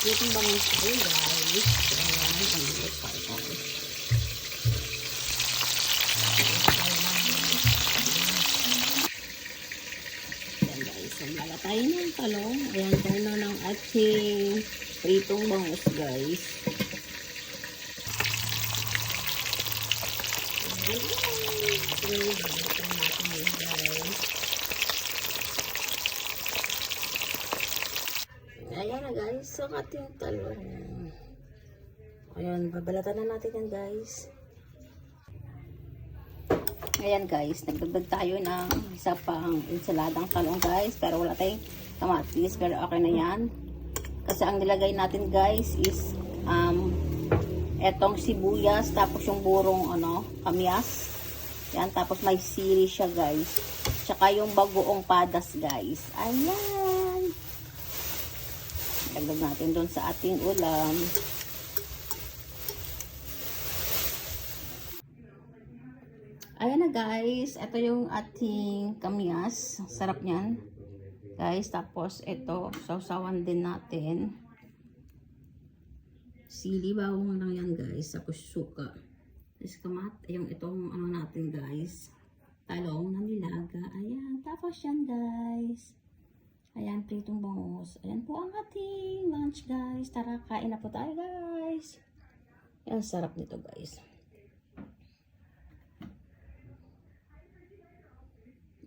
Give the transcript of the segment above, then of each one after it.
Yung bangus tayo guys. Ayan, ang liit pa ito. Ayan guys, maglaga tayo ng talong. Ayan, tayo na ng ating pritong bangus guys. Ayan na guys, so ating talong. Ayan, babalatan na natin yan guys. Ayan guys, nagdagdag tayo ng isa pang ensaladang talong guys. Pero wala tayong kamatis, pero okay na yan. Kasi ang nilagay natin guys is etong sibuyas, tapos yung burong kamyas. Yan, tapos may sili siya guys. Tsaka yung bagoong padas guys. Ayan. Dagdag natin doon sa ating ulam. Ayan na guys. Ito yung ating kamyas. Sarap niyan. Guys, tapos ito, sausawan din natin. Sili, bawang lang yan guys. Tapos suka. Tapos yung itong natin guys. Talong na nilaga. Ayan. Tapos yan guys. Ayan, pritong bangus. Ayan po ang ating lunch guys. Tara, kain na po tayo guys. Ayan, sarap nito guys.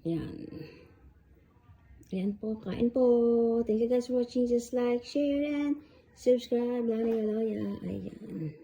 Ayan. Ayan po, kain po. Thank you guys for watching. Just like, share, and subscribe. Ayan.